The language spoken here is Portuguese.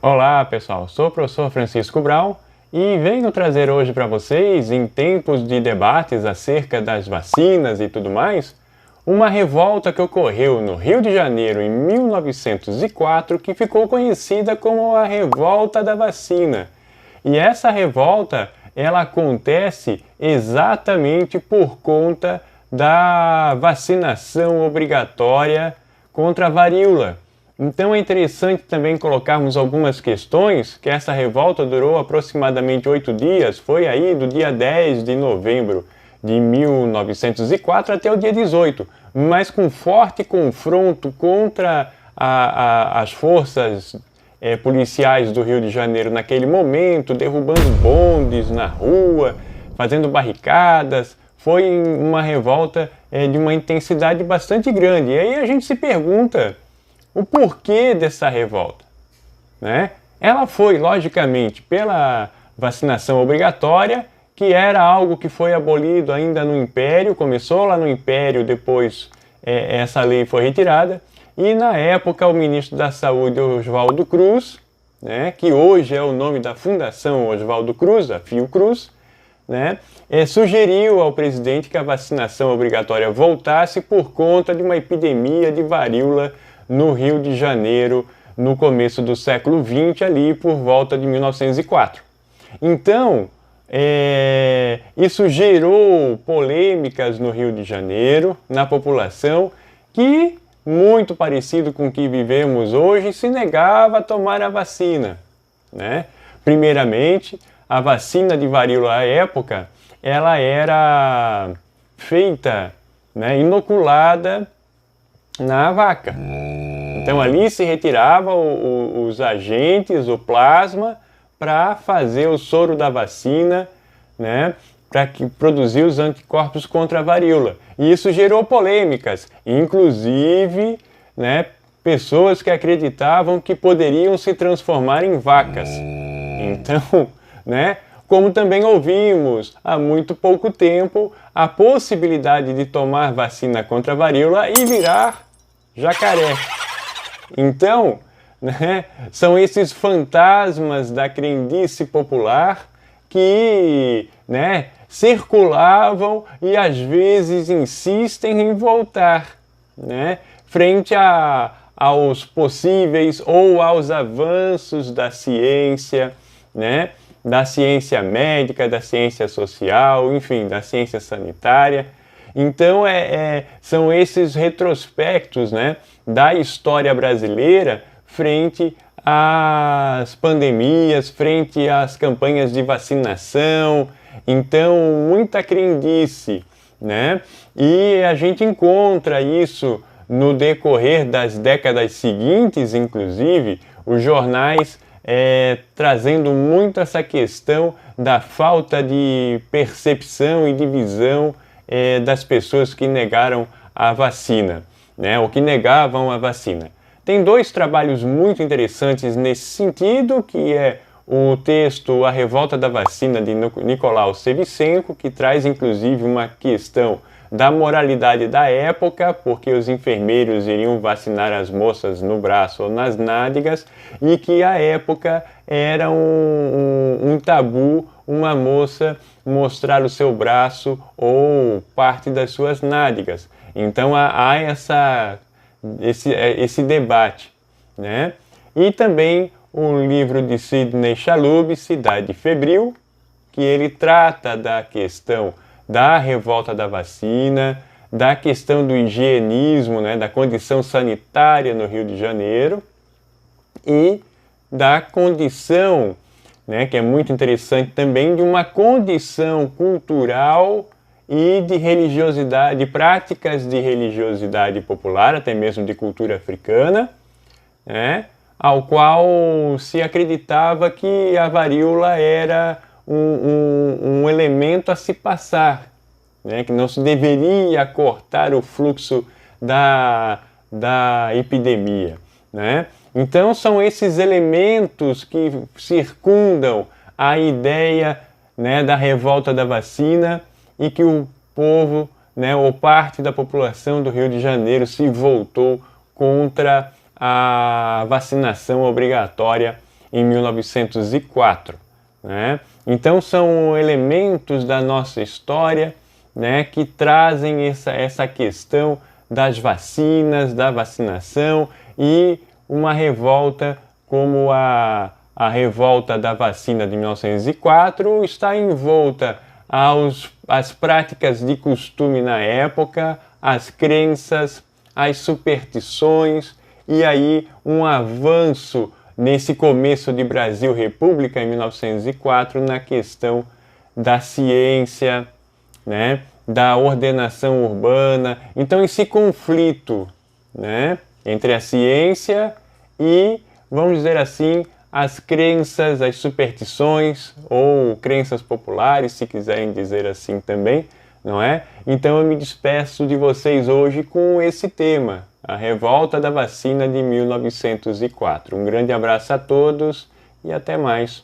Olá pessoal, sou o professor Francisco Brown e venho trazer hoje para vocês, em tempos de debates acerca das vacinas e tudo mais, uma revolta que ocorreu no Rio de Janeiro em 1904 que ficou conhecida como a Revolta da Vacina. E essa revolta, ela acontece exatamente por conta da vacinação obrigatória contra a varíola. Então é interessante também colocarmos algumas questões, que essa revolta durou aproximadamente 8 dias, foi aí do dia 10 de novembro de 1904 até o dia 18, mas com forte confronto contra as forças policiais do Rio de Janeiro naquele momento, derrubando bondes na rua, fazendo barricadas. Foi uma revolta de uma intensidade bastante grande. E aí a gente se pergunta o porquê dessa revolta, né? Ela foi, logicamente, pela vacinação obrigatória, que era algo que foi abolido ainda no Império, começou lá no Império, depois essa lei foi retirada, e na época o ministro da Saúde, Oswaldo Cruz, né, que hoje é o nome da Fundação Oswaldo Cruz, a Fiocruz, né, sugeriu ao presidente que a vacinação obrigatória voltasse por conta de uma epidemia de varíola no Rio de Janeiro, no começo do século XX, ali por volta de 1904. Então, isso gerou polêmicas no Rio de Janeiro, na população, que, muito parecido com o que vivemos hoje, se negava a tomar a vacina, né? Primeiramente, a vacina de varíola à época, ela era feita, né, inoculada na vaca. Então ali se retirava os agentes, o plasma, para fazer o soro da vacina, né, para produzir os anticorpos contra a varíola. E isso gerou polêmicas, inclusive, né, pessoas que acreditavam que poderiam se transformar em vacas. Então, né, como também ouvimos há muito pouco tempo a possibilidade de tomar vacina contra a varíola e virar jacaré. Então, né, são esses fantasmas da crendice popular que, né, circulavam e às vezes insistem em voltar, né, frente aos possíveis ou aos avanços da ciência, né, da ciência médica, da ciência social, enfim, da ciência sanitária. Então, são esses retrospectos, né, da história brasileira frente às pandemias, frente às campanhas de vacinação. Então, muita crendice, né? E a gente encontra isso no decorrer das décadas seguintes, inclusive, os jornais trazendo muito essa questão da falta de percepção e de visão das pessoas que negaram a vacina, né, ou que negavam a vacina. Tem dois trabalhos muito interessantes nesse sentido, que é o texto A Revolta da Vacina, de Nicolau Sevicenko, que traz inclusive uma questão da moralidade da época, porque os enfermeiros iriam vacinar as moças no braço ou nas nádegas, e que à época era um tabu uma moça mostrar o seu braço ou parte das suas nádegas. Então há esse debate, né? E também o livro de Sidney Chalub, Cidade Febril, que ele trata da questão da revolta da vacina, da questão do higienismo, né, da condição sanitária no Rio de Janeiro e da condição, né, que é muito interessante também, de uma condição cultural e de religiosidade, de práticas de religiosidade popular, até mesmo de cultura africana, né, ao qual se acreditava que a varíola era um elemento a se passar, né, que não se deveria cortar o fluxo da epidemia, né? Então são esses elementos que circundam a ideia, né, da revolta da vacina e que o povo, né, ou parte da população do Rio de Janeiro se voltou contra a vacinação obrigatória em 1904, né? Então são elementos da nossa história, né, que trazem essa questão das vacinas, da vacinação, e uma revolta como a revolta da vacina de 1904 está envolta às práticas de costume na época, às crenças, às superstições, e aí um avanço nesse começo de Brasil República em 1904 na questão da ciência, né, da ordenação urbana. Então esse conflito, né, entre a ciência e, vamos dizer assim, as crenças, as superstições ou crenças populares, se quiserem dizer assim também, não é? Então eu me despeço de vocês hoje com esse tema, a revolta da vacina de 1904. Um grande abraço a todos e até mais.